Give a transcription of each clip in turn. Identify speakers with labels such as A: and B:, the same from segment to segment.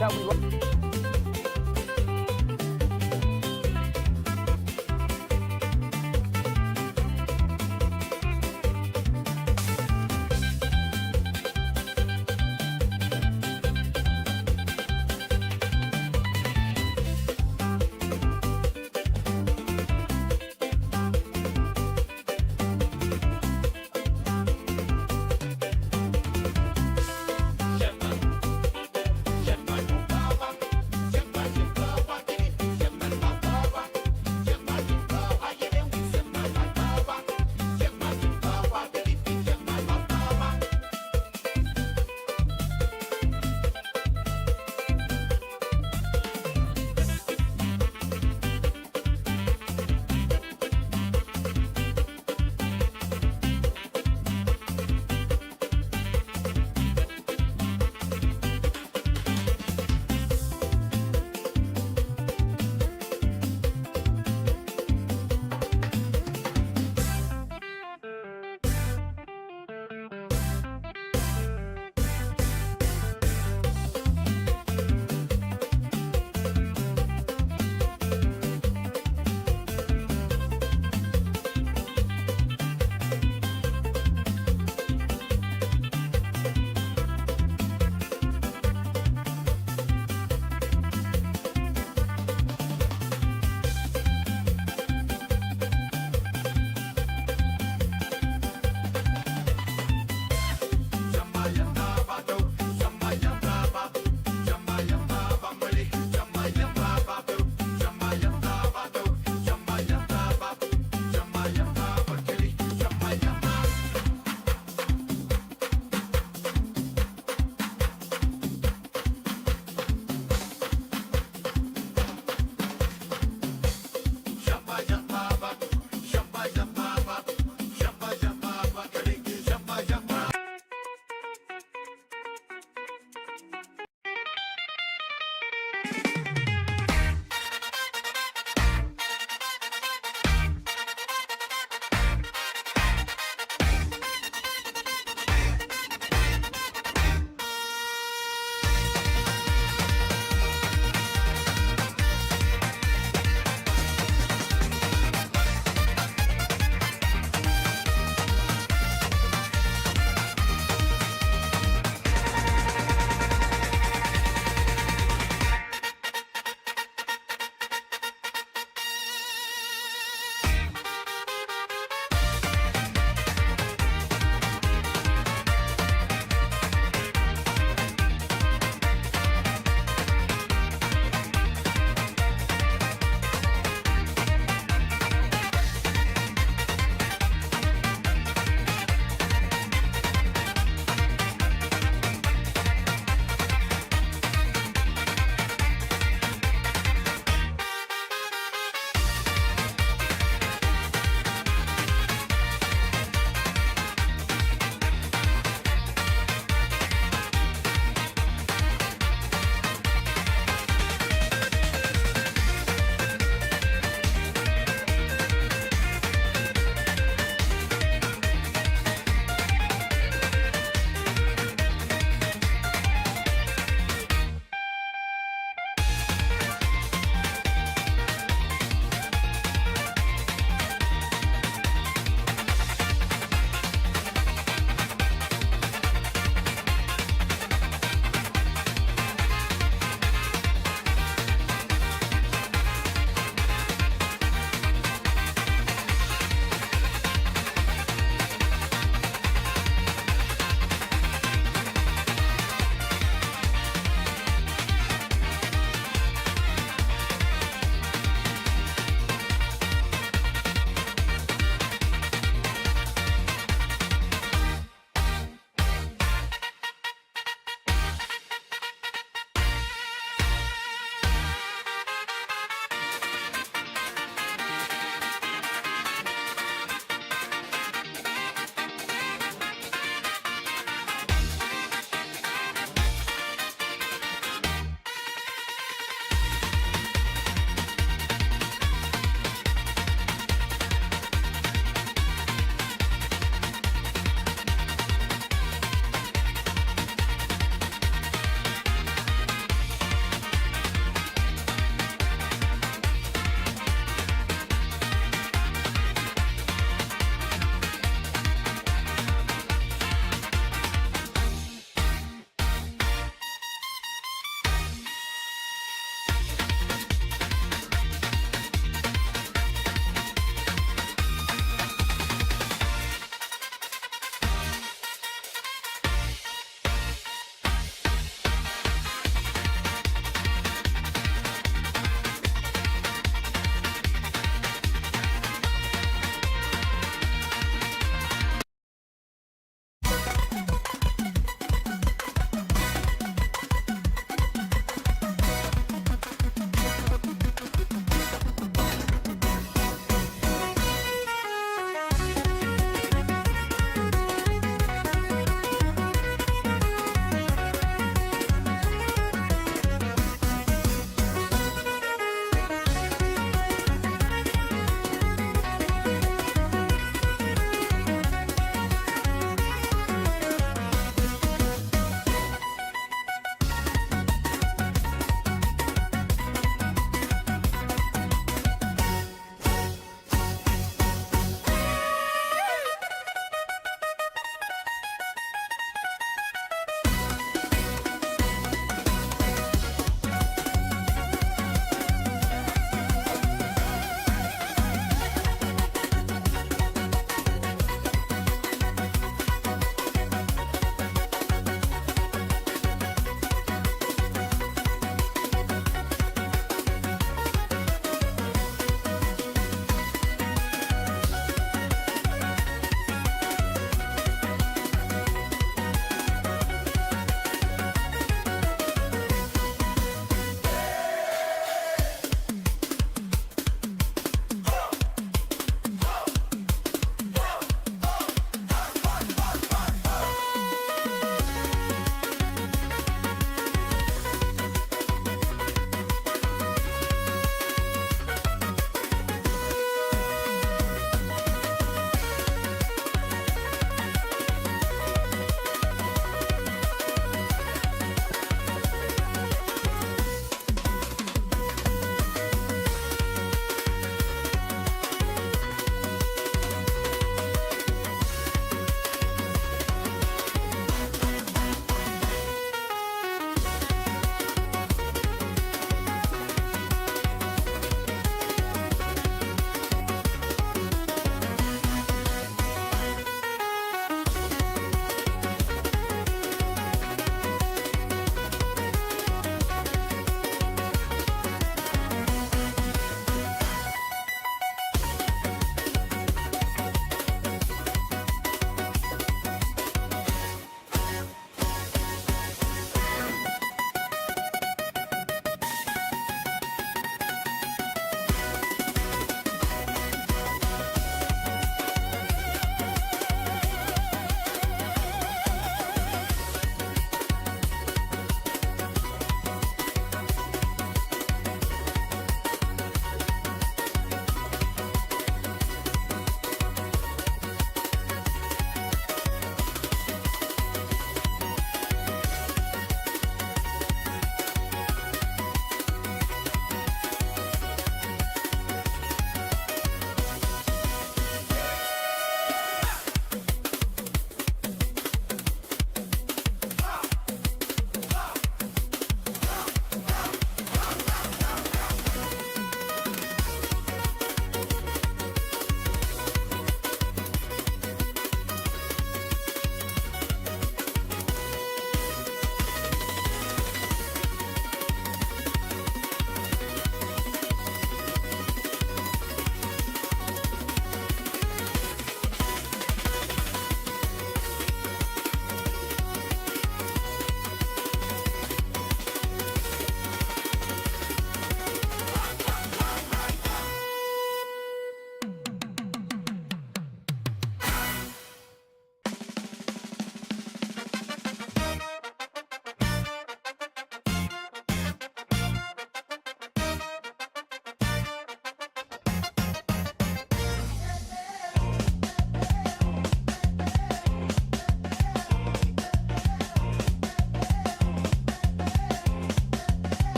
A: chat. We love.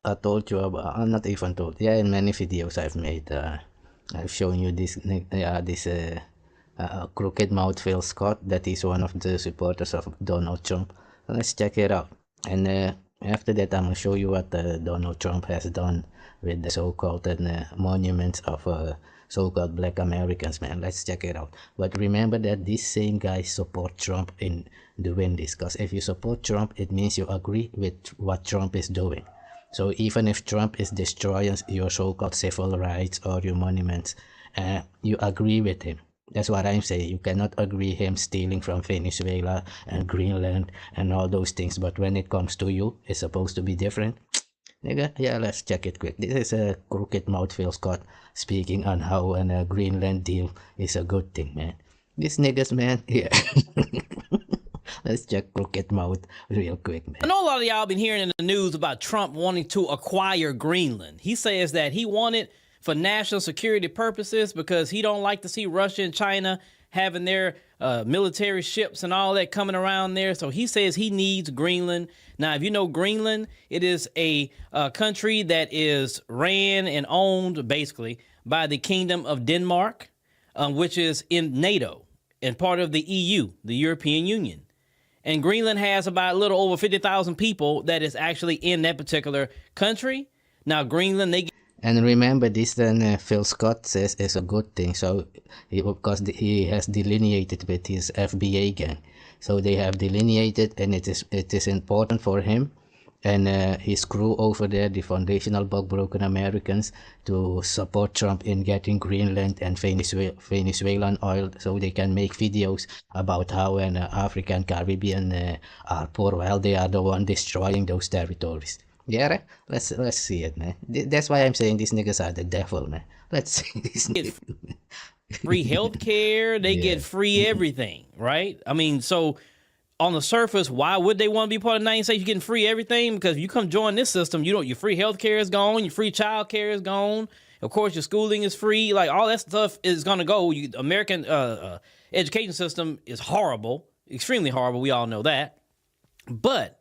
A: I told you about, I'm not even told, yeah, in many videos I've made, I've shown you this crooked mouth Phil Scott, that is one of the supporters of Donald Trump. Let's check it out. And after that, I'm gonna show you what Donald Trump has done with the so-called monuments of so-called black Americans, man. Let's check it out. But remember that these same guys support Trump in doing this, because if you support Trump, it means you agree with what Trump is doing. So even if Trump is destroying your so-called civil rights or your monuments, you agree with him. That's what I'm saying. You cannot agree him stealing from Venezuela and Greenland and all those things, but when it comes to you, it's supposed to be different. Nigga, yeah, let's check it quick. This is a crooked mouth Phil Scott speaking on how a Greenland deal is a good thing, man. These niggas, man, yeah. Let's check crooked mouth real quick, man.
B: I know a lot of y'all been hearing in the news about Trump wanting to acquire Greenland. He says that he wanted for national security purposes because he don't like to see Russia and China having their military ships and all that coming around there. So he says he needs Greenland. Now, if you know Greenland, it is a country that is ran and owned basically by the Kingdom of Denmark, which is in NATO and part of the EU, the European Union. And Greenland has about a little over 50,000 people that is actually in that particular country. Now, Greenland, they...
A: And remember, this then Phil Scott says is a good thing. So, because he has delineated with his FBA gang. So they have delineated, and it is important for him and his crew over there, the foundational broken Americans, to support Trump in getting Greenland and Venezuelan oil, so they can make videos about how an African Caribbean are poor while they are the one destroying those territories. Yeah, let's see it, man. That's why I'm saying these niggas are the devil, man. Let's see these niggas.
B: Free healthcare, they get free everything, right? I mean, so on the surface, why would they want to be part of the United States? You're getting free everything because if you come join this system, you know your free healthcare is gone, your free child care is gone. Of course, your schooling is free. Like all that stuff is gonna go. American education system is horrible, extremely horrible. We all know that, but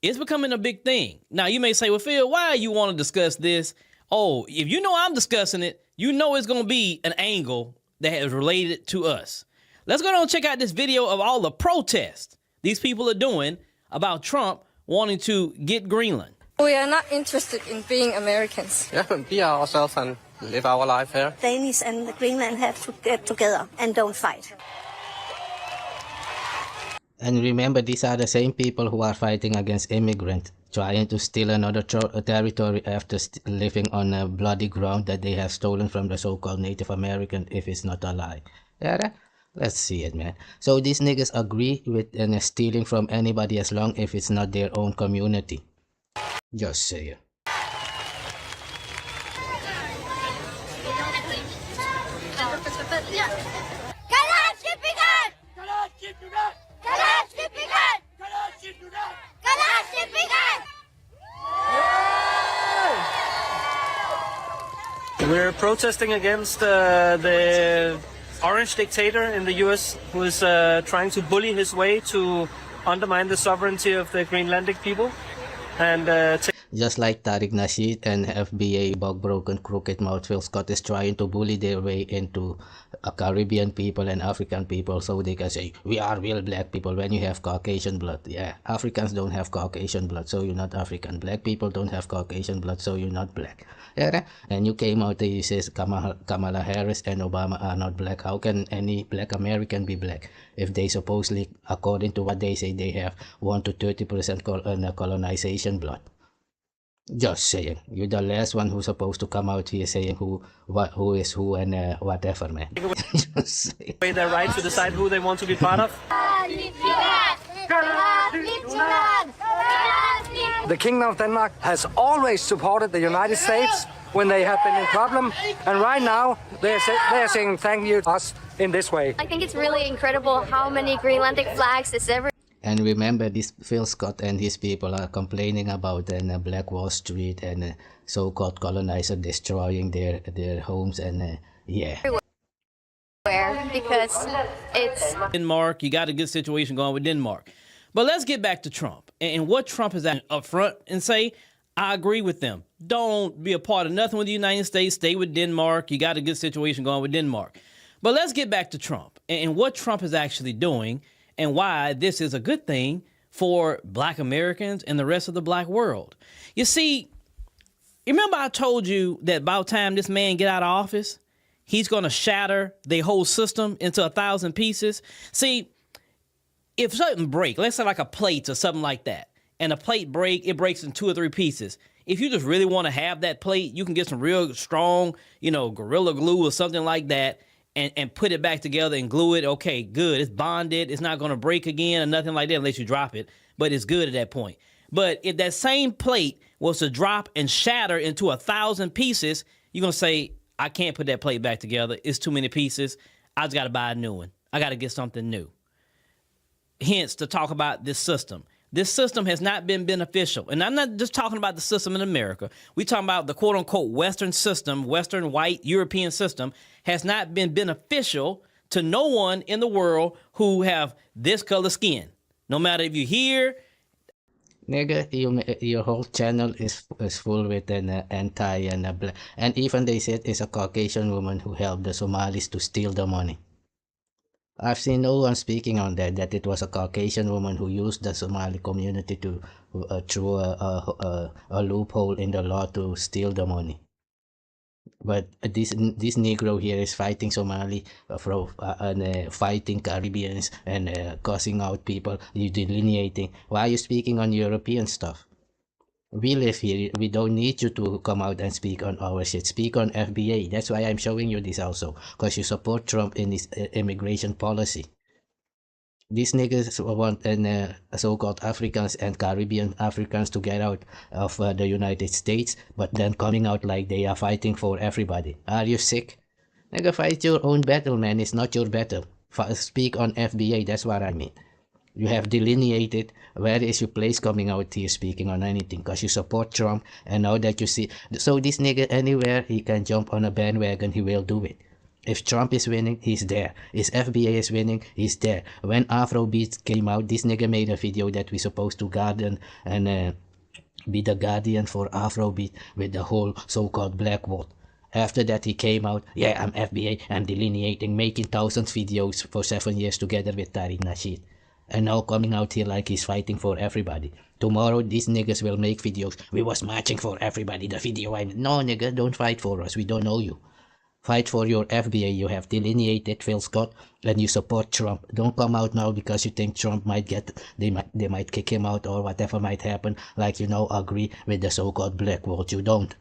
B: it's becoming a big thing. Now, you may say, well, Phil, why you want to discuss this? Oh, if you know I'm discussing it, you know it's going to be an angle that is related to us. Let's go on and check out this video of all the protests these people are doing about Trump wanting to get Greenland.
C: We are not interested in being Americans.
D: Yeah, be ourselves and live our life here.
E: Danish and Greenland have to get together and don't fight.
A: And remember, these are the same people who are fighting against immigrants, trying to steal another territory after living on a bloody ground that they have stolen from the so-called Native American, if it's not a lie. Yeah, let's see it, man. So these niggas agree with stealing from anybody as long if it's not their own community. Just say it.
D: We're protesting against the orange dictator in the US who is trying to bully his way to undermine the sovereignty of the Greenlandic people. And
A: just like Tariq, Nasheed and FBA broken crooked mouth Phil Scott is trying to bully their way into Caribbean people and African people so they can say we are real black people when you have Caucasian blood. Yeah, Africans don't have Caucasian blood, so you're not African. Black people don't have Caucasian blood, so you're not black. Yeah, and you came out there, you says Kamala Harris and Obama are not black. How can any black American be black if they supposedly, according to what they say, they have 1 to 30% colonization blood? Just saying. You're the last one who's supposed to come out here saying who is who and whatever, man. Just saying.
D: Their right to decide who they want to be part of.
F: The Kingdom of Denmark has always supported the United States when they have been in problem, and right now they are saying thank you to us in this way.
G: I think it's really incredible how many Greenlandic flags is ever.
A: And remember, this Phil Scott and his people are complaining about Black Wall Street and so-called colonizer destroying their homes and yeah.
G: Because it's
B: Denmark, you got a good situation going with Denmark. But let's get back to Trump and what Trump has done up front and say, I agree with them. Don't be a part of nothing with the United States. Stay with Denmark. You got a good situation going with Denmark. But let's get back to Trump and what Trump is actually doing and why this is a good thing for Black Americans and the rest of the Black world. You see, remember I told you that about time this man get out of office, he's going to shatter the whole system into 1,000 pieces. See, if something break, let's say like a plate or something like that, and a plate break, it breaks in 2 or 3 pieces. If you just really want to have that plate, you can get some real strong, Gorilla Glue or something like that and put it back together and glue it. Okay, good. It's bonded. It's not going to break again or nothing like that unless you drop it, but it's good at that point. But if that same plate was to drop and shatter into 1,000 pieces, you're going to say, I can't put that plate back together. It's too many pieces. I just got to buy a new one. I got to get something new. Hence, to talk about this system. This system has not been beneficial. And I'm not just talking about the system in America. We're talking about the quote-unquote Western system, Western white European system, has not been beneficial to no one in the world who have this color skin. No matter if you're here.
A: Nigga, your whole channel is full with an anti and black. And even they said it's a Caucasian woman who helped the Somalis to steal the money. I've seen no one speaking on that it was a Caucasian woman who used the Somali community to through a loophole in the law to steal the money. But this Negro here is fighting Somali and fighting Caribbeans and cussing out people, you delineating. Why are you speaking on European stuff? We live here. We don't need you to come out and speak on our shit. Speak on FBA. That's why I'm showing you this also. Because you support Trump in his immigration policy. These niggas want so-called Africans and Caribbean Africans to get out of the United States. But then coming out like they are fighting for everybody. Are you sick? Nigga, fight your own battle, man. It's not your battle. Speak on FBA. That's what I mean. You have delineated where is your place coming out here speaking on anything because you support Trump, and now that you see, so this nigga anywhere he can jump on a bandwagon, he will do it. If Trump is winning, he's there. If FBA is winning, he's there. When Afrobeat came out, this nigga made a video that we're supposed to guard and be the guardian for Afrobeat with the whole so-called black vote. After that, he came out, yeah, I'm FBA, I'm delineating, making thousands videos for 7 years together with Tariq Nasheed. And now coming out here like he's fighting for everybody. Tomorrow, these niggas will make videos. We was marching for everybody. The video no, nigga, don't fight for us. We don't know you. Fight for your FBA. You have delineated Phil Scott and you support Trump. Don't come out now because you think Trump might they might kick him out or whatever might happen. Like, agree with the so-called black vote. You don't.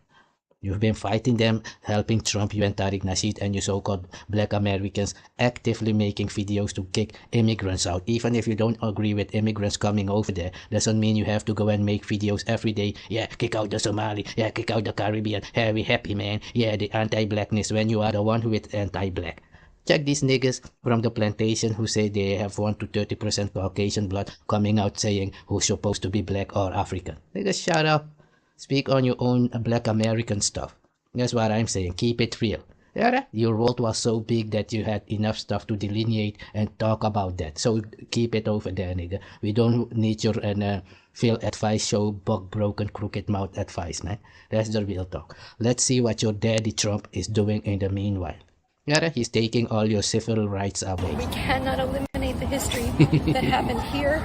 A: You've been fighting them, helping Trump, you and Tariq Nasheed and you so-called black Americans actively making videos to kick immigrants out. Even if you don't agree with immigrants coming over there, doesn't mean you have to go and make videos every day. Yeah, kick out the Somali. Yeah, kick out the Caribbean. Yeah, we happy, man. Yeah, the anti-blackness when you are the one who is anti-black. Check these niggas from the plantation who say they have 1 to 30% Caucasian blood coming out saying who's supposed to be black or African. Niggas, shut up. Speak on your own black American stuff. That's what I'm saying. Keep it real. Yeah, your world was so big that you had enough stuff to delineate and talk about that. So keep it over there, nigga. We don't need your Phil advice show, bug broken, crooked mouth advice, man. That's the real talk. Let's see what your daddy Trump is doing in the meanwhile. Yeah, he's taking all your civil rights away.
H: We cannot eliminate the history that happened here,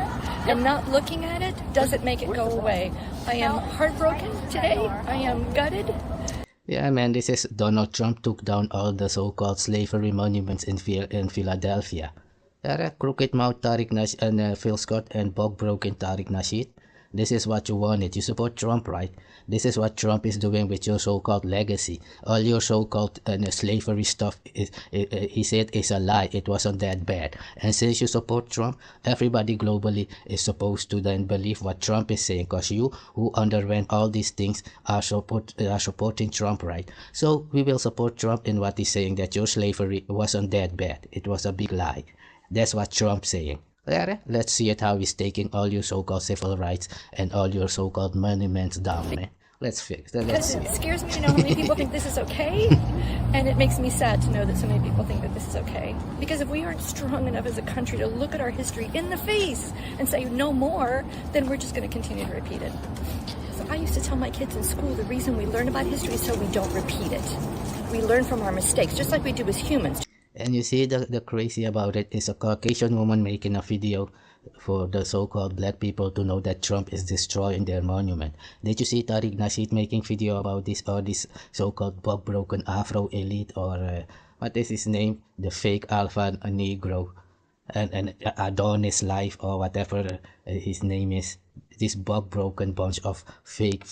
H: and not looking at it doesn't make it go away. I am heartbroken today. I am gutted.
A: Yeah, man, this is Donald Trump took down all the so-called slavery monuments in Philadelphia. Yeah, crooked mouth Tariq Nasheed and Phil Scott and bug broken Tariq Nasheed. This is what you wanted. You support Trump, right? This is what Trump is doing with your so-called legacy. All your so-called slavery stuff, he said, is a lie. It wasn't that bad. And since you support Trump, everybody globally is supposed to then believe what Trump is saying. Because you, who underwent all these things, are supporting Trump, right? So we will support Trump in what he's saying, that your slavery wasn't that bad. It was a big lie. That's what Trump's saying. Let's see it how he's taking all your so-called civil rights and all your so-called monuments down, man. Let's fix it.
H: Because it scares me to know how many people think this is okay, and it makes me sad to know that so many people think that this is okay. Because if we aren't strong enough as a country to look at our history in the face and say no more, then we're just going to continue to repeat it. I used to tell my kids in school the reason we learn about history is so we don't repeat it. We learn from our mistakes, just like we do as humans.
A: And you see the crazy about it is a Caucasian woman making a video for the so-called black people to know that Trump is destroying their monument. Did you see Tariq Nasheed making video about this, or this so-called Bob Broken Afro elite, or what is his name? The fake Alpha Negro and Adonis Life, or whatever his name is. This Bob Broken bunch of fake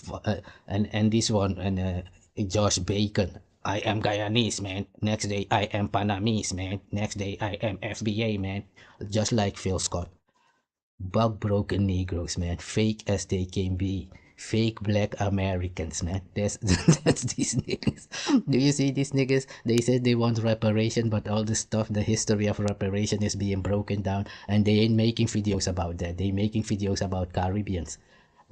A: and this one and Josh Bacon. I am Guyanese, man. Next day, I am Panamese, man. Next day, I am FBA, man. Just like Phil Scott. Bug broken Negroes, man. Fake as they can be. Fake black Americans, man. That's these niggas. Do you see these niggas? They said they want reparation, but all the stuff, the history of reparation is being broken down, and they ain't making videos about that. They making videos about Caribbeans.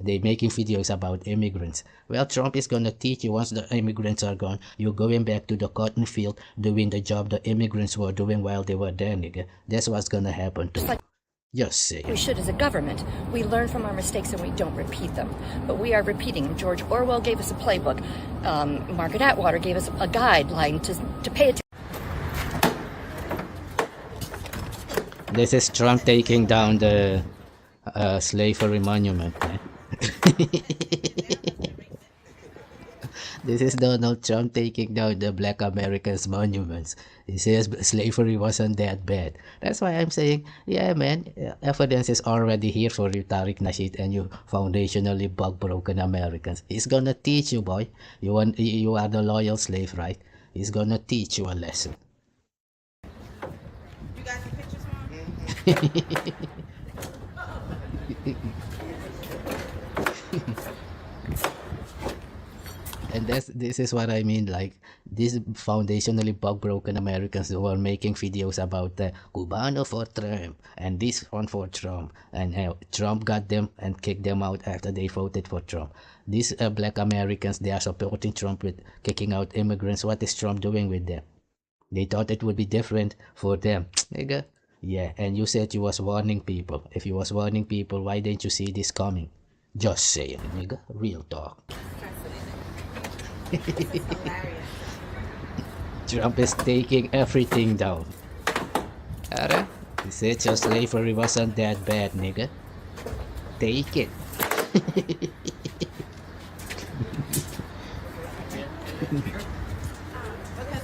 A: They making videos about immigrants. Well, Trump is gonna teach you once the immigrants are gone, you're going back to the cotton field doing the job the immigrants were doing while they were there, nigga. That's what's gonna happen to you. Just say
H: We should as a government. We learn from our mistakes and we don't repeat them. But we are repeating them. George Orwell gave us a playbook. Margaret Atwater gave us a guideline to pay attention.
A: This is Trump taking down the slavery monument, man. This is Donald Trump taking down the black Americans' monuments. He says slavery wasn't that bad. That's why I'm saying, yeah, man, evidence is already here for you, Tariq Nasheed, and you foundationally bug-broken Americans. He's gonna teach you, boy. You are the loyal slave, right? He's gonna teach you a lesson.
I: You got the pictures, Mom?
A: And this is what I mean, like these foundationally bug-broken Americans who are making videos about the Cubano for Trump and this one for Trump, and Trump got them and kicked them out after they voted for Trump. These black Americans, they are supporting Trump with kicking out immigrants. What is Trump doing with them? They thought it would be different for them, nigga. Yeah, and you said you was warning people. If you was warning people, why didn't you see this coming? Just saying, nigga. Real talk. Trump is taking everything down. Alright? He said your slavery wasn't that bad, nigga. Take it.
I: Because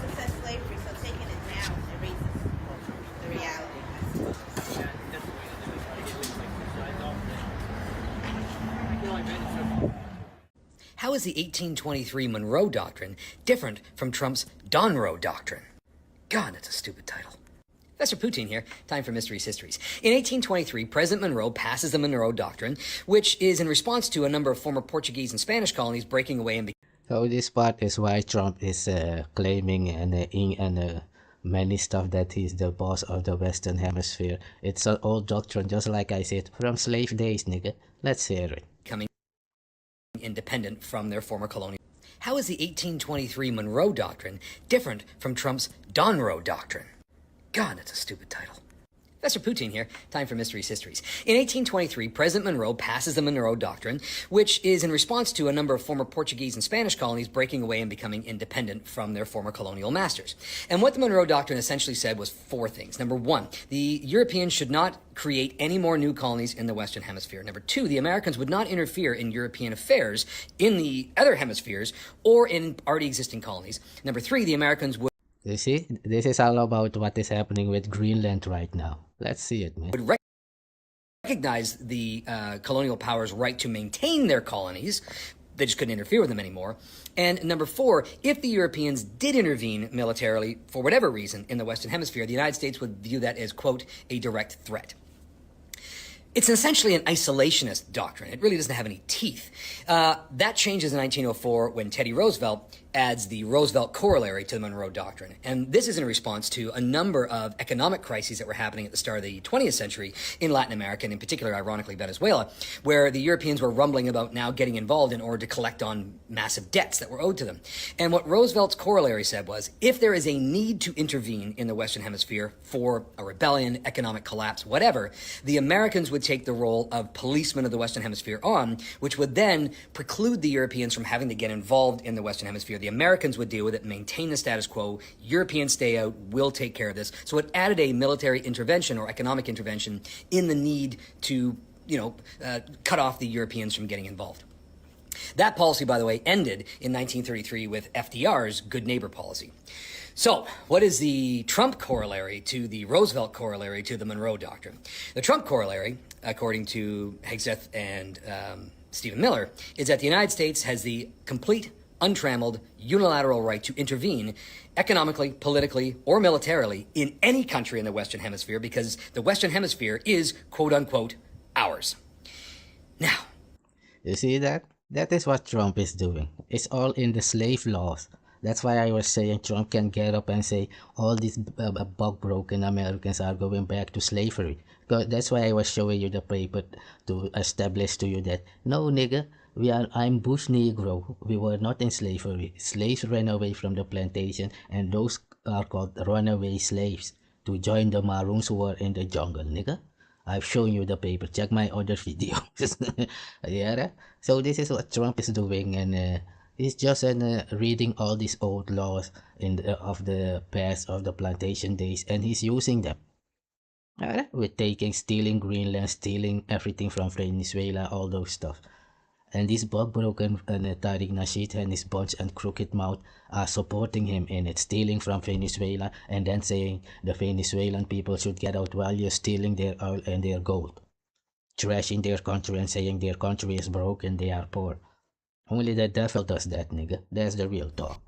I: it says slavery, so taking it now erases the reality.
J: How is the 1823 Monroe Doctrine different from Trump's Donroe Doctrine? God, that's a stupid title. Professor Poutine here, time for Mysteries Histories. In 1823, President Monroe passes the Monroe Doctrine, which is in response to a number of former Portuguese and Spanish colonies breaking away and
A: So this part is why Trump is claiming and many stuff that he's the boss of the Western Hemisphere. It's an old doctrine, just like I said, from slave days, nigga. Let's hear it.
J: becoming independent from their former colonial. How is the 1823 Monroe Doctrine different from Trump's Donroe Doctrine? God, that's a stupid title. Professor Poutine here, time for Mysteries Histories. In 1823, President Monroe passes the Monroe Doctrine, which is in response to a number of former Portuguese and Spanish colonies breaking away and becoming independent from their former colonial masters. And what the Monroe Doctrine essentially said was four things. Number one, the Europeans should not create any more new colonies in the Western Hemisphere. Number two, the Americans would not interfere in European affairs in the other hemispheres or in already existing colonies. Number three, the Americans would
A: You see, this is all about what is happening with Greenland right now. Let's see it, man.
J: would recognize the colonial powers' right to maintain their colonies. They just couldn't interfere with them anymore. And number four, if the Europeans did intervene militarily for whatever reason in the Western Hemisphere, the United States would view that as, quote, a direct threat. It's essentially an isolationist doctrine. It really doesn't have any teeth. That changes in 1904 when Teddy Roosevelt adds the Roosevelt corollary to the Monroe Doctrine. And this is in response to a number of economic crises that were happening at the start of the 20th century in Latin America, and in particular, ironically, Venezuela, where the Europeans were rumbling about now getting involved in order to collect on massive debts that were owed to them. And what Roosevelt's corollary said was, if there is a need to intervene in the Western Hemisphere for a rebellion, economic collapse, whatever, the Americans would take the role of policemen of the Western Hemisphere on, which would then preclude the Europeans from having to get involved in the Western Hemisphere. The Americans would deal with it, maintain the status quo. Europeans stay out, we'll take care of this. So it added a military intervention or economic intervention in the need to, cut off the Europeans from getting involved. That policy, by the way, ended in 1933 with FDR's good neighbor policy. So, what is the Trump corollary to the Roosevelt corollary to the Monroe Doctrine? The Trump corollary, according to Hegseth and Stephen Miller, is that the United States has the complete, untrammeled, unilateral right to intervene economically, politically, or militarily in any country in the Western Hemisphere because the Western Hemisphere is, quote-unquote, ours. Now,
A: you see that? That is what Trump is doing. It's all in the slave laws. That's why I was saying Trump can get up and say all these bug-broken Americans are going back to slavery. That's why I was showing you the paper to establish to you that, no nigga, I'm Bush Negro. We were not in slavery. Slaves ran away from the plantation, and those are called runaway slaves to join the Maroons who were in the jungle, nigga. I've shown you the paper. Check my other videos. Yeah. So this is what Trump is doing, and he's just reading all these old laws of the past of the plantation days, and he's using them. With stealing Greenland, stealing everything from Venezuela, all those stuff. And this bug-broken Tariq Nasheed and his bunch and crooked mouth are supporting him in it, stealing from Venezuela and then saying the Venezuelan people should get out while you're stealing their oil and their gold. Trashing their country and saying their country is broke and they are poor. Only the devil does that, nigga. That's the real talk.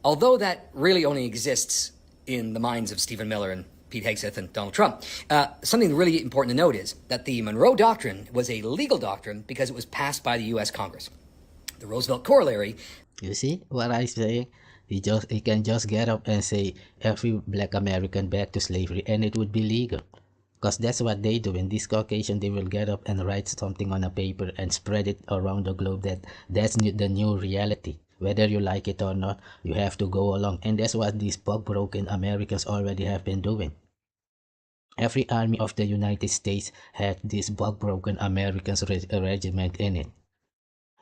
J: Although that really only exists in the minds of Stephen Miller and Pete Hegseth and Donald Trump. Something really important to note is that the Monroe Doctrine was a legal doctrine because it was passed by the U.S. Congress. The Roosevelt corollary...
A: You see what I say? He can just get up and say every black American back to slavery and it would be legal. Because that's what they do. In this Caucasian, they will get up and write something on a paper and spread it around the globe that's the new reality. Whether you like it or not, you have to go along. And that's what these bug-broken Americans already have been doing. Every army of the United States had this bug-broken Americans regiment in it.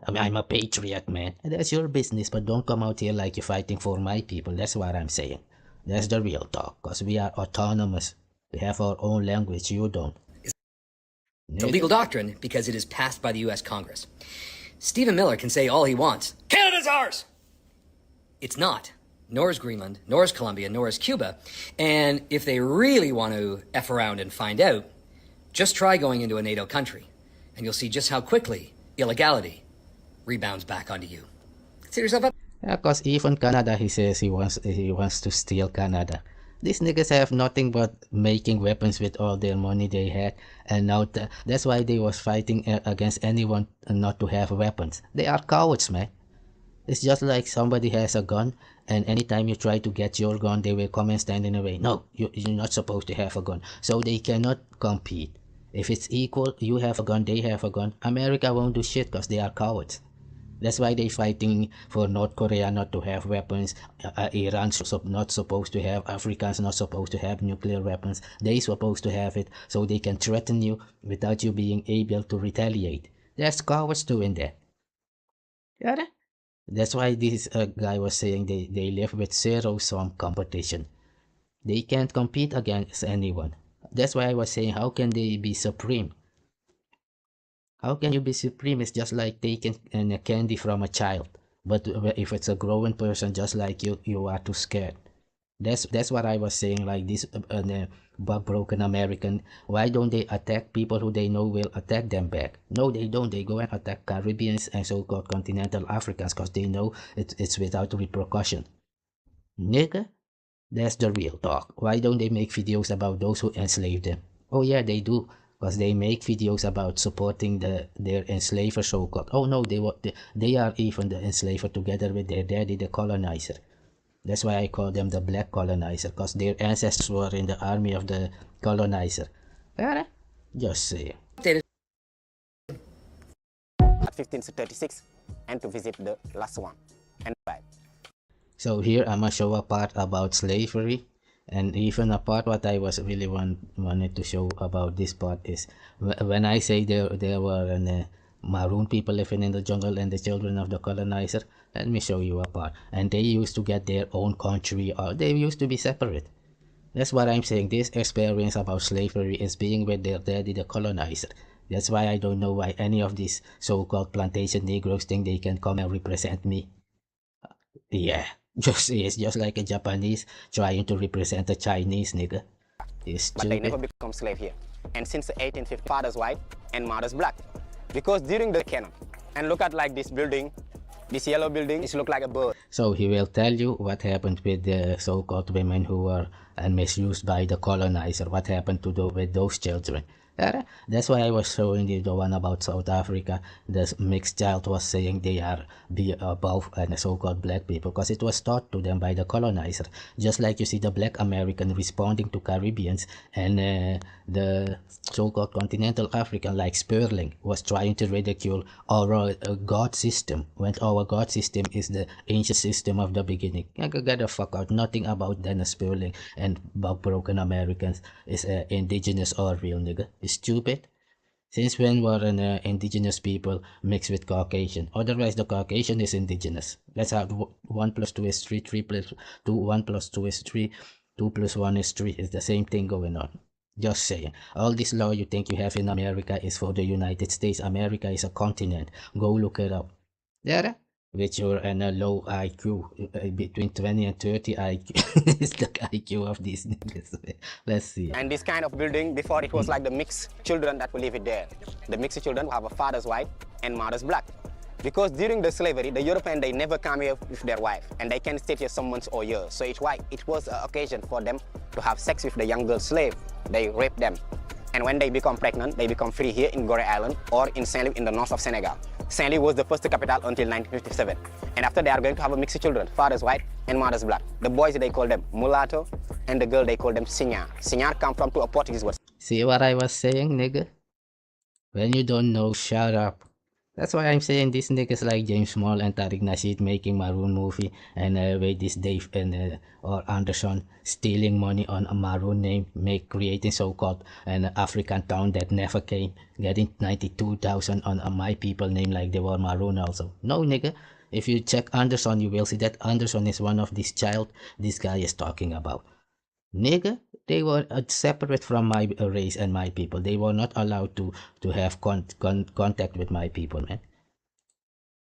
A: I mean, I'm a patriot, man. That's your business, but don't come out here like you're fighting for my people. That's what I'm saying. That's the real talk, because we are autonomous. We have our own language, you don't.
J: It's a legal doctrine because it is passed by the U.S. Congress. Stephen Miller can say all he wants. Canada's ours! It's not. Nor is Greenland, nor is Colombia, nor is Cuba. And if they really want to F around and find out, just try going into a NATO country, and you'll see just how quickly illegality rebounds back onto you. Set yourself up.
A: Yeah, because even Canada, he says he wants to steal Canada. These niggas have nothing but making weapons with all their money they had, and now that's why they was fighting against anyone not to have weapons. They are cowards, man. It's just like somebody has a gun, and anytime you try to get your gun, they will come and stand in the way. No, you're not supposed to have a gun. So they cannot compete. If it's equal, you have a gun, they have a gun. America won't do shit because they are cowards. That's why they're fighting for North Korea not to have weapons, Iran's not supposed to have, Africans not supposed to have nuclear weapons. They're supposed to have it so they can threaten you without you being able to retaliate. There's cowards doing that. Got it? That's why this guy was saying they live with zero-sum competition. They can't compete against anyone. That's why I was saying, how can they be supreme? How can you be supreme? It's just like taking a candy from a child. But if it's a growing person just like you, you are too scared. That's what I was saying, like this bug-broken American. Why don't they attack people who they know will attack them back? No, they don't. They go and attack Caribbeans and so-called continental Africans because they know it's without repercussion. Nigga, that's the real talk. Why don't they make videos about those who enslaved them? Oh yeah, they do. because they make videos about supporting their enslaver, so-called. Oh no, they are even the enslaver together with their daddy, the colonizer. That's why I call them the black colonizer, because their ancestors were in the army of the colonizer. Just say.
K: At 1536, and to visit the last one. And bye.
A: So here I'm gonna show a part about slavery, and even a part what I was really wanted to show about this part is when I say there were maroon people living in the jungle and the children of the colonizer. Let me show you a part. And they used to get their own country, or they used to be separate. That's what I'm saying. This experience about slavery is being with their daddy, the colonizer. That's why I don't know why any of these so-called plantation Negroes think they can come and represent me. Yeah, it's just like a Japanese trying to represent a Chinese, nigga. It's stupid.
K: But they never become slave here. And since the 1850s, fathers white and mothers black. Because during the canon, and look at like this building, this yellow building, it looks like a bird.
A: So he will tell you what happened with the so-called women who were misused by the colonizer. What happened to with those children. That's why I was showing you the one about South Africa. The mixed child was saying they are above and so-called black people, because it was taught to them by the colonizer. Just like you see the black American responding to Caribbeans, and the so-called continental African like Sperling was trying to ridicule our God system, when our God system is the ancient system of the beginning. Get the fuck out. Nothing about Dennis Sperling and broken Americans is indigenous or real, nigga. Stupid. Since when were indigenous people mixed with Caucasian? Otherwise the Caucasian is indigenous. Let's have 1 plus 2 is 3, 3 plus 2, 1 plus 2 is 3, 2 plus 1 is 3. It's the same thing going on. Just saying. All this law you think you have in America is for the United States. America is a continent. Go look it up. Yeah? With your low IQ, between 20 and 30 IQ is the IQ of these niggas. Let's see.
K: And this kind of building, before it was like the mixed children that will live it there. The mixed children have a father's white and mother's black. Because during the slavery, the European, they never come here with their wife, and they can stay here some months or years. So it's why it was an occasion for them to have sex with the young girl slave. They rape them. And when they become pregnant, they become free here in Gorée Island or in Saint-Louis in the north of Senegal. Saint-Louis was the first capital until 1957. And after they are going to have a mixed children, fathers white and mothers black. The boys, they call them mulatto, and the girl, they call them signor. Signor come from a Portuguese word.
A: See what I was saying, nigga? When you don't know, shut up. That's why I'm saying these niggas like James Small and Tariq Nasheed making Maroon movie, and with this Dave and or Anderson stealing money on a Maroon name, creating so-called an African town that never came, getting 92,000 on a My People name like they were Maroon also. No, nigga. If you check Anderson, you will see that Anderson is one of this child this guy is talking about. Nigga, they were separate from my race and my people. They were not allowed to have contact with my people, man.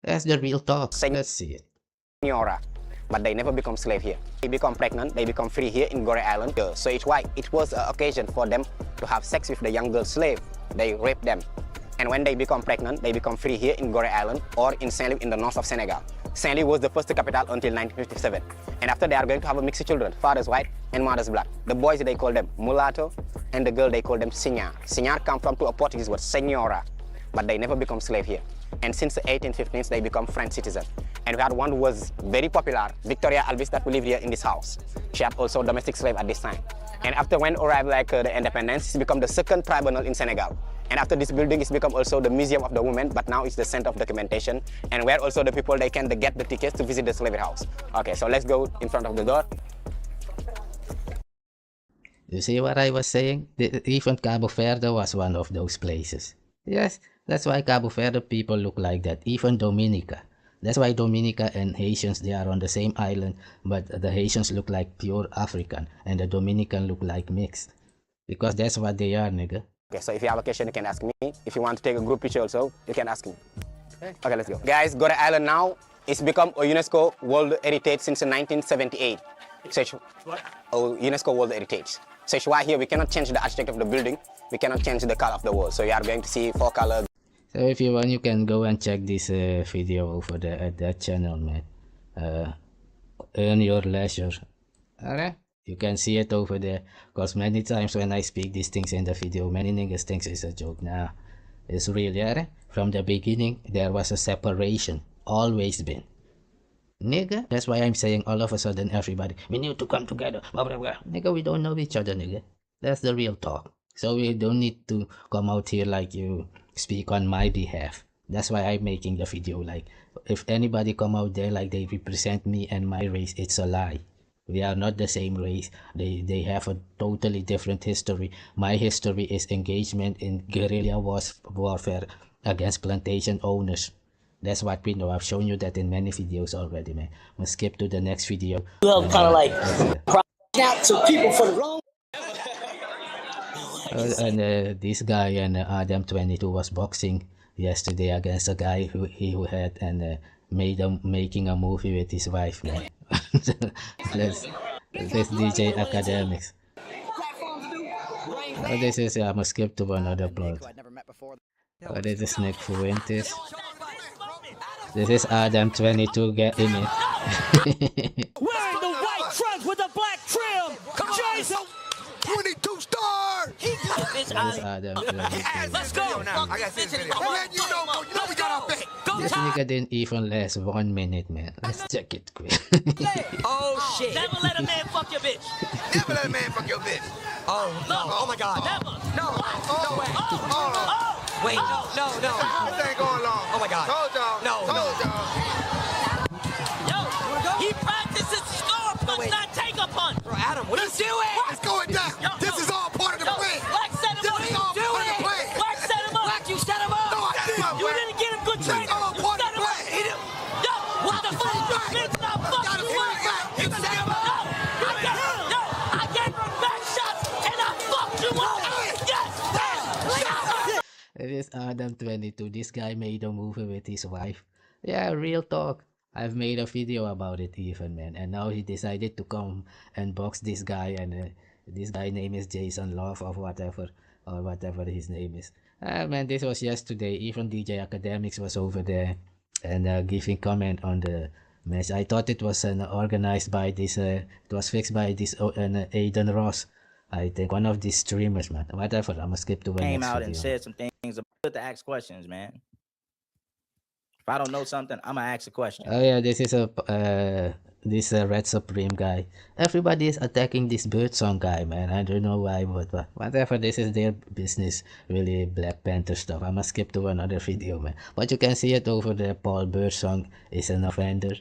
A: That's the real talk. Let's see it.
K: Signora, but they never become slave here. They become pregnant, they become free here in Gorée Island. So it's why it was an occasion for them to have sex with the young girl slave. They rape them. And when they become pregnant, they become free here in Gorée Island or in Saint-Louis in the north of Senegal. Saint-Louis was the first capital until 1957. And after they are going to have a mixed children, fathers white and mothers black. The boys, they call them mulatto, and the girl, they call them signor. Signor come from a Portuguese word, senora, but they never become slave here. And since the 1850s, they become French citizens. And we had one who was very popular, Victoria Alvis, that lived here in this house. She had also domestic slave at this time. And after when arrived like the independence, it's become the second tribunal in Senegal. And after this building, it's become also the Museum of the Women, but now it's the center of documentation, and where also the people, they can get the tickets to visit the slavery house. Okay, so let's go in front of the door.
A: You see what I was saying? Even Cabo Verde was one of those places. Yes, that's why Cabo Verde people look like that. Even Dominica. That's why Dominica and Haitians, they are on the same island, but the Haitians look like pure African, and the Dominican look like mixed. Because that's what they are, nigga.
K: Okay, so if you have a question, you can ask me. If you want to take a group picture also, you can ask me. Okay, let's go. Guys, Gorée Island now is become a UNESCO World Heritage since 1978. So it's UNESCO World Heritage. So it's why here we cannot change the architecture of the building. We cannot change the color of the wall. So you are going to see 4 colors.
A: So if you want, you can go and check this video over there at that channel, man. Earn your leisure. Alright? You can see it over there. Because many times when I speak these things in the video, many niggas thinks it's a joke. Nah, it's real, yeah? From the beginning, there was a separation. Always been. Nigga, that's why I'm saying all of a sudden everybody, we need to come together, blah, blah, blah. Nigga, we don't know each other, nigga. That's the real talk. So we don't need to come out here like you speak on my behalf. That's why I'm making the video. Like, if anybody come out there like they represent me and my race, it's a lie. We are not the same race. They have a totally different history. My history is engagement in guerrilla warfare against plantation owners. That's what we know. I've shown you that in many videos already, man. I'm gonna skip to the next video.
L: Well, kind of like out to people for the wrong.
A: This guy and Adam 22 was boxing yesterday against a guy who had making a movie with his wife, man. Let's DJ Academics. This is I'm gonna skip to another plot. This is Nick Fuentes. This is Adam 22 getting it.
L: Wearing the white trunks with the black trim. Jason 22 star.
A: This is Adam 22.
L: Let's go. I got this video. You know we got our back.
A: This nigga didn't even last 1 minute, man. Let's check it quick.
L: Oh shit. Never let a man fuck your bitch. Never let a man fuck your bitch. Oh no. Oh my god. Never. No. No way. Oh. Wait. No. This ain't going long. Oh my god. Told y'all. No. Yo. He practices score punch, not take a punch. Bro, Adam, what are you doing? It's going down. This is all part of the plan. Black set him up. This is all part of the plan. Black set him up. Black, you set him up. No, I didn't. You didn't get him good training. All part of the plan. Yo, what the fuck? You bitch, not fuck you up. You set him up. No, I gave him back shots and I fucked you up. Yes.
A: It is Adam 22. This guy made a movie with his wife. Yeah, real talk. I've made a video about it even, man. And now he decided to come and box this guy, and this guy name is Jason Love or whatever his name is. Man, this was yesterday. Even DJ Academics was over there and giving comment on the match. I thought it was organized by this, it was fixed by this Aiden Ross. I think one of these streamers, man. Whatever, I'm gonna skip to the
M: came
A: next
M: out
A: video.
M: and said some things about to ask questions, man. If I don't know something, I'm gonna ask a question.
A: Oh yeah, this is this Red Supreme guy. Everybody is attacking this Birdsong guy, man. I don't know why, but whatever. This is their business. Really, Black Panther stuff. I'm gonna skip to another video, man. But you can see it over there. Paul Birdsong is an offender.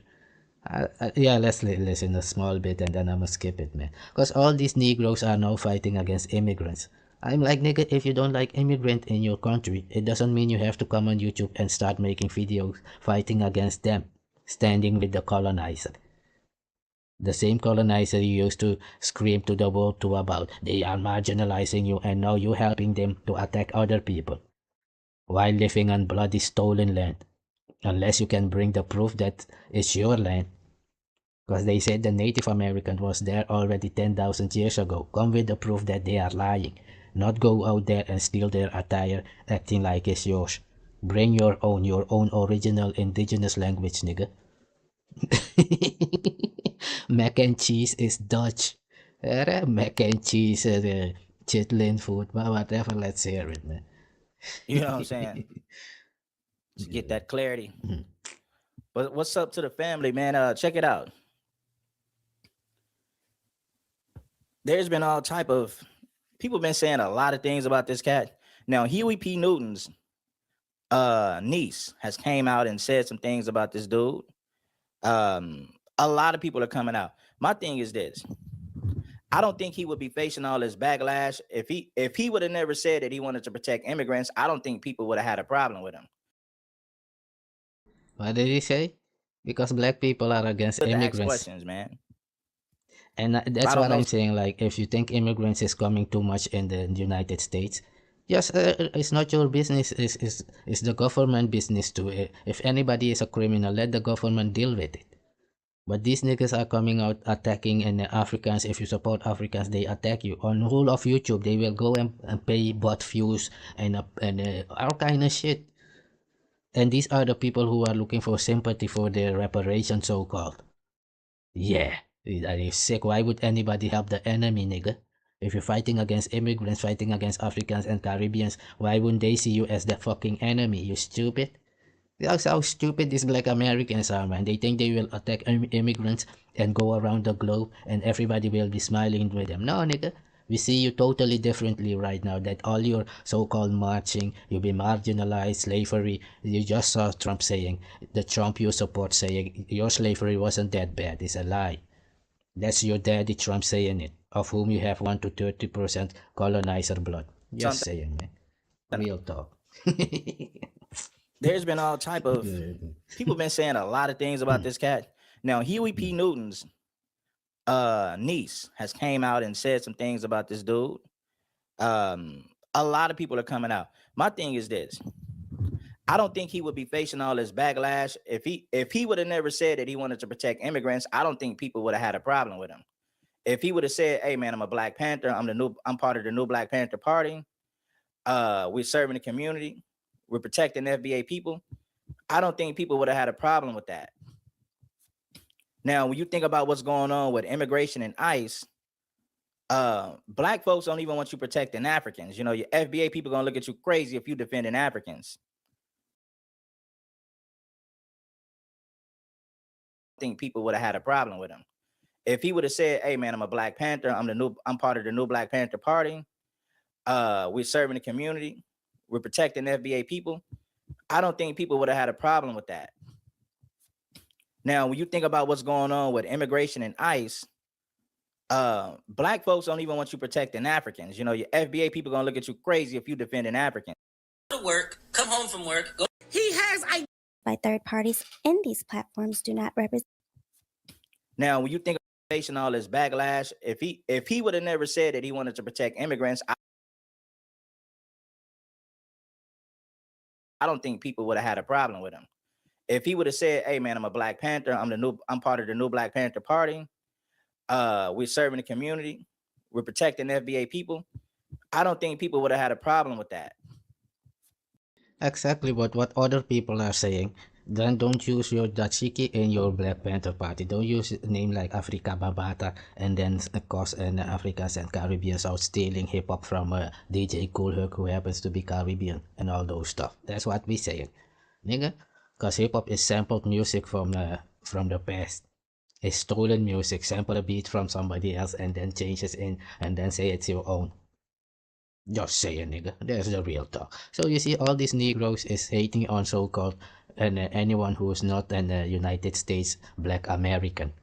A: Yeah, let's listen a small bit and then I'm gonna skip it, man. Because all these Negroes are now fighting against immigrants. I'm like, nigga, if you don't like immigrant in your country, it doesn't mean you have to come on YouTube and start making videos fighting against them, standing with the colonizer. The same colonizer you used to scream to the world to about. They are marginalizing you, and now you're helping them to attack other people while living on bloody stolen land. Unless you can bring the proof that it's your land. Because they said the Native American was there already 10,000 years ago. Come with the proof that they are lying. Not go out there and steal their attire acting like it's yours. Bring your own original indigenous language, nigga. Mac and cheese is Dutch. Mac and cheese, chitlin food, but whatever, let's hear it, man.
M: You know what I'm saying? To get that clarity. But what's up to the family, man? Check it out. There's been all type of people been saying a lot of things about this cat. Now, Huey P. Newton's niece has came out and said some things about this dude. A lot of people are coming out. My thing is this. I don't think he would be facing all this backlash. If he would have never said that he wanted to protect immigrants, I don't think people would have had a problem with him.
A: What did he say? Because black people are against immigrants.
M: Ask questions, man.
A: And that's what I'm saying. Like, if you think immigrants is coming too much in the United States, just it's not your business. It's the government business too. If anybody is a criminal, let the government deal with it. But these niggas are coming out attacking and Africans. If you support Africans, they attack you. On the whole of YouTube, they will go and pay bot views and all kind of shit. And these are the people who are looking for sympathy for their reparation, so-called. Yeah, Are you sick? Why would anybody help the enemy, nigga? If you're fighting against immigrants, fighting against Africans and Caribbeans, why wouldn't they see you as the fucking enemy? You stupid? That's how stupid these black Americans are, man. They think they will attack immigrants and go around the globe and everybody will be smiling with them. No, nigga. We see you totally differently right now. That all your so-called marching, you've been marginalized, slavery. You just saw Trump saying, the Trump you support saying, your slavery wasn't that bad. It's a lie. That's your daddy Trump saying it, of whom you have 1 to 30% colonizer blood. Just saying, man. Real talk.
M: There's been all type of people been saying a lot of things about this cat. Now, Huey P. Newton's niece has came out and said some things about this dude. A lot of people are coming out. My thing is this. I don't think he would be facing all this backlash if he would have never said that he wanted to protect immigrants. I don't think people would have had a problem with him. If he would have said, "Hey man, I'm a Black Panther. I'm part of the new Black Panther Party. We're serving the community. We're protecting FBA people." I don't think people would have had a problem with that. Now, when you think about what's going on with immigration and ICE, Black folks don't even want you protecting Africans. You know, your FBA people gonna look at you crazy if you defending Africans. I think people would have had a problem with him. If he would have said, "Hey man, I'm a Black Panther. I'm part of the new Black Panther Party. We're serving the community. We're protecting FBA people." I don't think people would have had a problem with that. Now, when you think about what's going on with immigration and ICE, Black folks don't even want you protecting Africans. You know, your FBA people gonna look at you crazy if you defending Africans.
N: Go to work, come home from work. He has
O: by third parties, and these platforms do not represent.
M: Now, when you think about facing all this backlash, if he would have never said that he wanted to protect immigrants, I don't think people would have had a problem with him. If he would have said, "Hey man, I'm a Black Panther. I'm part of the new Black Panther Party. We're serving the community. We're protecting FBA people." I don't think people would have had a problem with that.
A: Exactly what other people are saying. Then don't use your dashiki in your Black Panther Party. Don't use a name like Africa Babata and then cause Africans and Caribbeans out stealing hip hop from DJ Cool Herc, who happens to be Caribbean, and all those stuff. That's what we saying, nigga. Cause hip hop is sampled music from the past. It's stolen music. Sample a beat from somebody else and then changes in and then say it's your own. Just saying, nigga. There's the real talk. So you see, all these Negroes is hating on so-called and anyone who's not an United States Black American.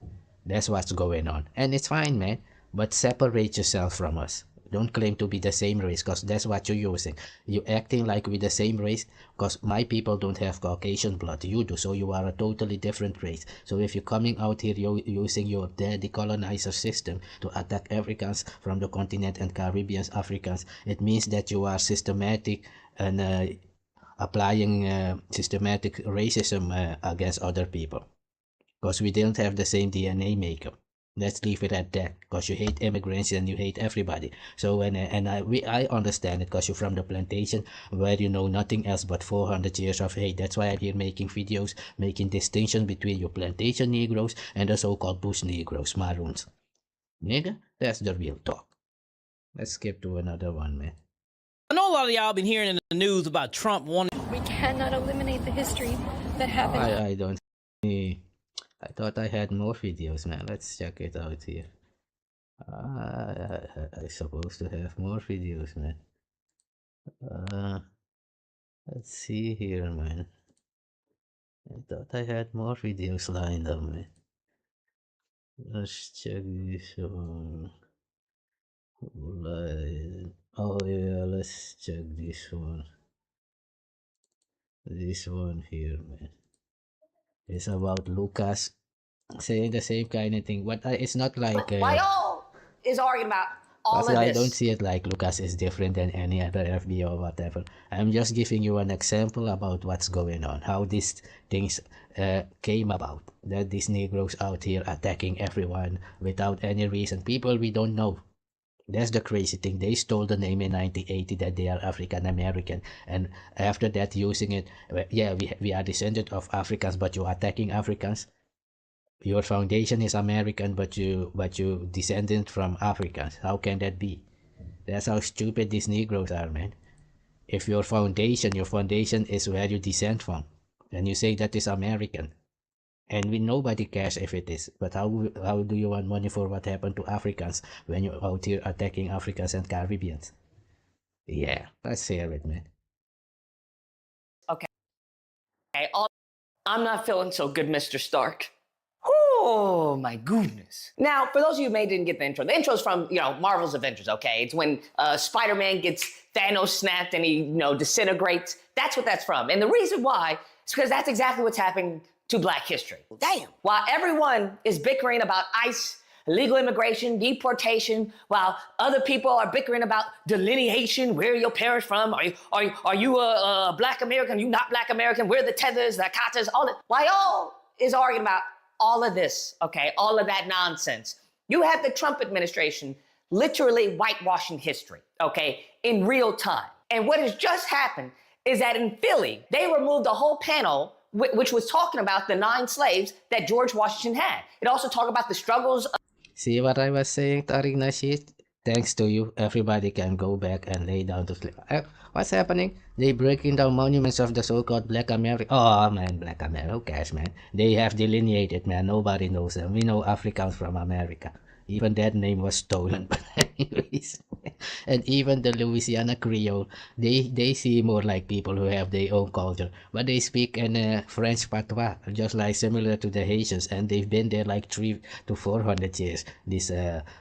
A: That's what's going on, and it's fine, man. But separate yourself from us. Don't claim to be the same race, because that's what you're using. You're acting like we're the same race, because my people don't have Caucasian blood. You do, so you are a totally different race. So if you're coming out here using your daddy colonizer system to attack Africans from the continent and Caribbeans, Africans, it means that you are systematic and applying systematic racism against other people. Because we don't have the same DNA makeup. Let's leave it at that, because you hate immigrants and you hate everybody. So I understand it, because you're from the plantation where you know nothing else but 400 years of hate. That's why I'm here making videos, making distinction between your plantation Negroes and the so-called bush Negroes, Maroons. Nigga, that's the real talk. Let's skip to another one, man.
B: I know a lot of y'all been hearing in the news about Trump wanting.
H: We cannot eliminate the history that happened.
A: I don't. I thought I had more videos, man. Let's check it out here. I'm supposed to have more videos, man. Let's see here, man. I thought I had more videos lined up, man. Let's check this one. Oh yeah, let's check this one. This one here, man. It's about Lucas saying the same kind of thing, but it's not like
P: Lyle is arguing about all of this.
A: I don't see it like Lucas is different than any other FBO or whatever. I'm just giving you an example about what's going on, how these things came about, that these Negroes out here attacking everyone without any reason, people we don't know. That's the crazy thing. They stole the name in 1980 that they are African American, and after that using it, yeah, we are descended of Africans, but you're attacking Africans. Your foundation is American, but you descended from Africans. How can that be? That's how stupid these Negroes are, man. If your foundation is where you descend from, and you say that is American, and nobody cares if it is. But how do you want money for what happened to Africans when you're out here attacking Africans and Caribbeans? Yeah, let's hear it, man.
P: Okay. I'm not feeling so good, Mr. Stark. Oh my goodness. Now, for those of you who maybe didn't get the intro is from, Marvel's Avengers, okay? It's when Spider-Man gets Thanos snapped and he, disintegrates. That's what that's from. And the reason why is because that's exactly what's happening to Black history. Damn. While everyone is bickering about ICE, illegal immigration, deportation, while other people are bickering about delineation, where are your parents from? Are you a Black American? Are you not Black American? Where are the tethers, the katas, all that? While y'all is arguing about all of this, okay, all of that nonsense, you have the Trump administration literally whitewashing history, okay, in real time. And what has just happened is that in Philly, they removed a whole panel which was talking about the 9 slaves that George Washington had. It also talked about the struggles of—
A: See what I was saying, Tariq Nasheed? Thanks to you, everybody can go back and lay down to sleep. What's happening? They breaking down monuments of the so-called Black America. Oh man, Black America, who cares, man? They have delineated, man. Nobody knows them. We know Africans from America. Even that name was stolen. But anyways, and even the Louisiana Creole, they see more like people who have their own culture, but they speak in French patois, just like similar to the Haitians, and they've been there like 300 to 400 years. This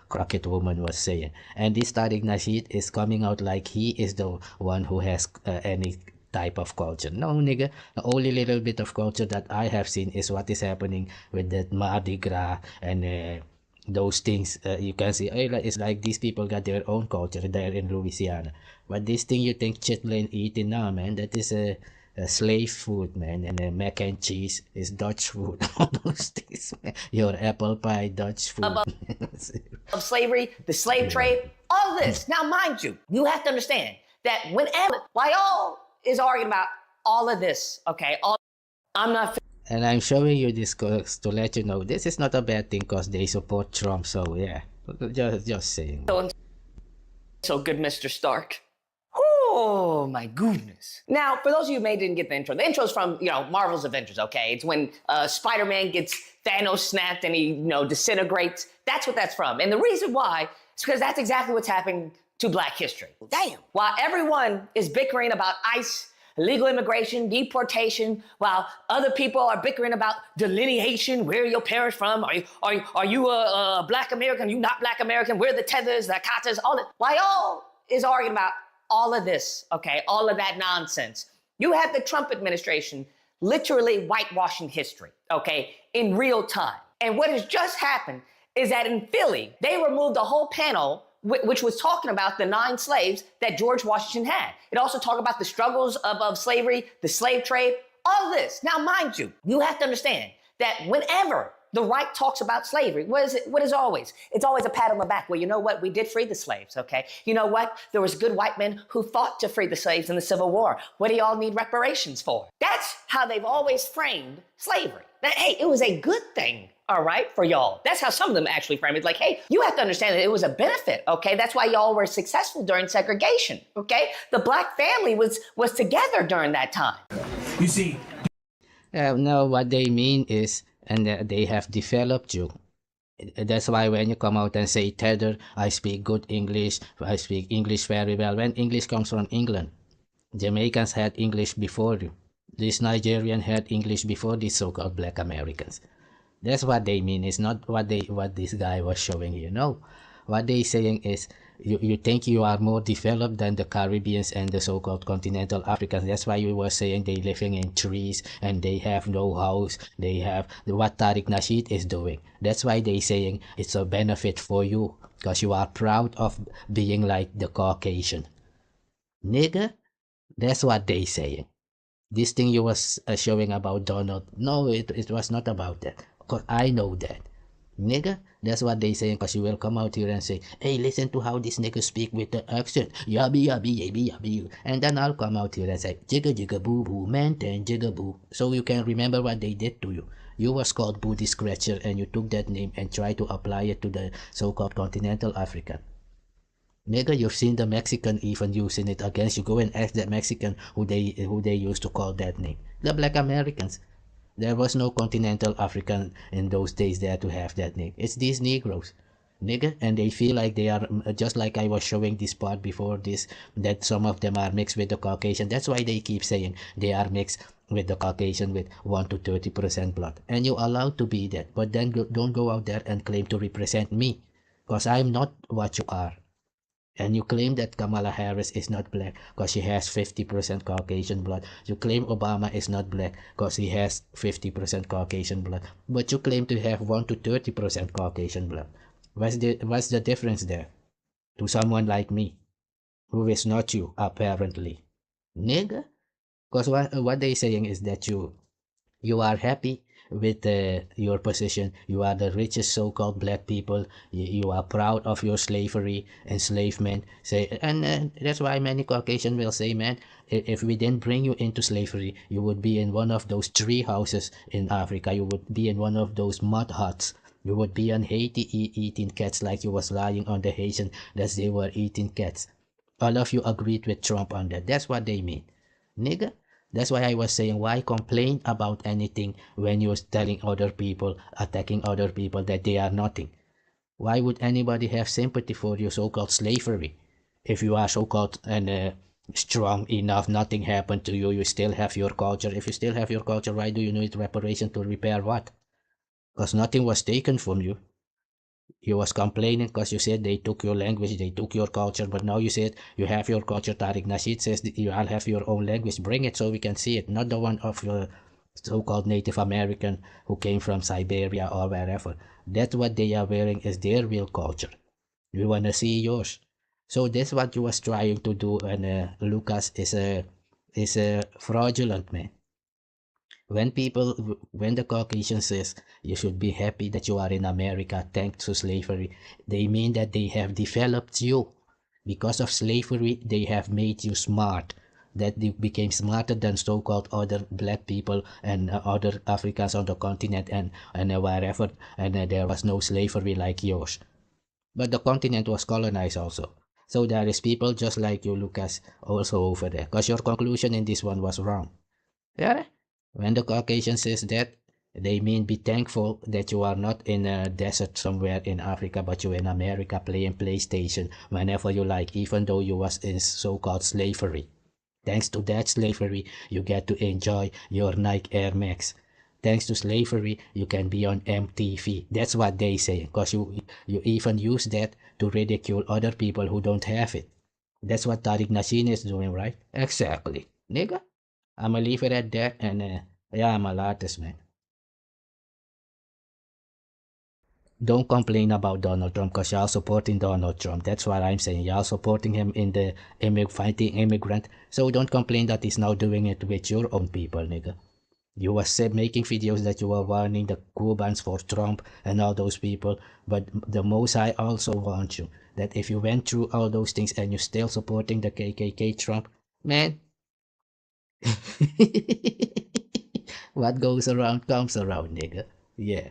A: crooked woman was saying, and this Tariq Nasheed is coming out like he is the one who has any type of culture. No, nigga, the only little bit of culture that I have seen is what is happening with that Mardi Gras and those things. You can see, it's like these people got their own culture there in Louisiana. But this thing you think chitlin eating now, man, that is a slave food, man. And mac and cheese is Dutch food. All those things, man. Your apple pie, Dutch food.
P: of slavery, the slave trade, all this. Now, mind you, you have to understand that whenever, while y'all is arguing about all of this, okay, I'm not—
A: And I'm showing you this to let you know this is not a bad thing because they support Trump. So yeah, just saying.
P: So good, Mr. Stark. Oh my goodness. Now, for those of you who maybe didn't get the intro is from, Marvel's Avengers, okay? It's when Spider-Man gets Thanos snapped and he, disintegrates. That's what that's from. And the reason why is because that's exactly what's happening to Black history. Damn. While everyone is bickering about ICE, illegal immigration, deportation, while other people are bickering about delineation, where are your parents from? Are you a Black American? Are you not Black American? Where are the tethers, the katas, all that? While y'all is arguing about all of this, okay, all of that nonsense, you have the Trump administration literally whitewashing history, okay, in real time. And what has just happened is that in Philly, they removed a whole panel which was talking about the 9 slaves that George Washington had. It also talked about the struggles of slavery, the slave trade, all this. Now, mind you, you have to understand that whenever the right talks about slavery, what is always? It's always a pat on the back. Well, you know what? We did free the slaves, okay? You know what? There was good white men who fought to free the slaves in the Civil War. What do y'all need reparations for? That's how they've always framed slavery. That, hey, it was a good thing, all right, for y'all. That's how some of them actually frame it. Like, hey, you have to understand that it was a benefit, okay? That's why y'all were successful during segregation, okay? The Black family was together during that time.
A: You see? No, what they mean is, and they have developed you. That's why when you come out and say, Tether, I speak good English, I speak English very well. When English comes from England, Jamaicans had English before you. These Nigerians had English before these so-called Black Americans. That's what they mean. It's not what this guy was showing you. No, what they saying is you think you are more developed than the Caribbeans and the so-called continental Africans. That's why you were saying they living in trees and they have no house. They have what Tariq Nasheed is doing. That's why they saying it's a benefit for you because you are proud of being like the Caucasian. Nigga, that's what they saying. This thing you was showing about Donald, no, it was not about that. Because I know that. Nigga, that's what they saying because you will come out here and say, hey, listen to how this nigga speak with the accent. Yabby, yabby, yabby, yabby. And then I'll come out here and say, jigga, jigga, boo, boo, man, ten, jigga, boo. So you can remember what they did to you. You was called Booty Scratcher, and you took that name and tried to apply it to the so-called continental African. Nigga, you've seen the Mexican even using it against you. Go and ask that Mexican who they used to call that name. The Black Americans. There was no continental African in those days there to have that name. It's these Negroes. Nigga, and they feel like they are, just like I was showing this part before this, that some of them are mixed with the Caucasian. That's why they keep saying they are mixed with the Caucasian with 1 to 30% blood. And you're allowed to be that, but then don't go out there and claim to represent me, because I'm not what you are. And you claim that Kamala Harris is not black because she has 50% Caucasian blood. You claim Obama is not black because he has 50% Caucasian blood. But you claim to have 1 to 30% Caucasian blood. What's the difference there? To someone like me, who is not you, apparently. Nigga? Because what they saying is that you are happy with your position. You are the richest so-called black people. You are proud of your slavery, enslavement. And that's why many Caucasians will say, man, if we didn't bring you into slavery, you would be in one of those tree houses in Africa. You would be in one of those mud huts. You would be on Haiti eating cats like you was lying on the Haitian that they were eating cats. All of you agreed with Trump on that. That's what they mean. Nigga? That's why I was saying, why complain about anything when you're telling other people, attacking other people that they are nothing? Why would anybody have sympathy for your so-called slavery? If you are so-called and strong enough, nothing happened to you, you still have your culture. If you still have your culture, why do you need reparation to repair what? Because nothing was taken from you. You was complaining because you said they took your language, they took your culture, but now you said you have your culture. Tariq Nasheed says that you all have your own language. Bring it so we can see it, not the one of your so-called Native American who came from Siberia or wherever. That's what they are wearing is their real culture. We want to see yours. So that's what you was trying to do, and Lucas is a fraudulent man. When the Caucasian says you should be happy that you are in America thanks to slavery, they mean that they have developed you. Because of slavery, they have made you smart. That you became smarter than so-called other black people and other Africans on the continent and wherever, and there was no slavery like yours. But the continent was colonized also. So there is people just like you, Lucas, also over there. Because your conclusion in this one was wrong. Yeah? When the Caucasian says that, they mean be thankful that you are not in a desert somewhere in Africa, but you're in America playing PlayStation whenever you like, even though you was in so-called slavery. Thanks to that slavery, you get to enjoy your Nike Air Max. Thanks to slavery, you can be on MTV. That's what they say, because you even use that to ridicule other people who don't have it. That's what Tariq Nasheed is doing, right? Exactly. Nigga. I'ma leave it at that, and yeah, I'm a artist, man. Don't complain about Donald Trump because y'all supporting Donald Trump. That's what I'm saying. Y'all supporting him in the fighting immigrant. So don't complain that he's now doing it with your own people, nigga. You was making videos that you were warning the Cubans for Trump and all those people. But the Most High also warned you that if you went through all those things and you're still supporting the KKK Trump, man, what goes around comes around, nigga. Yeah.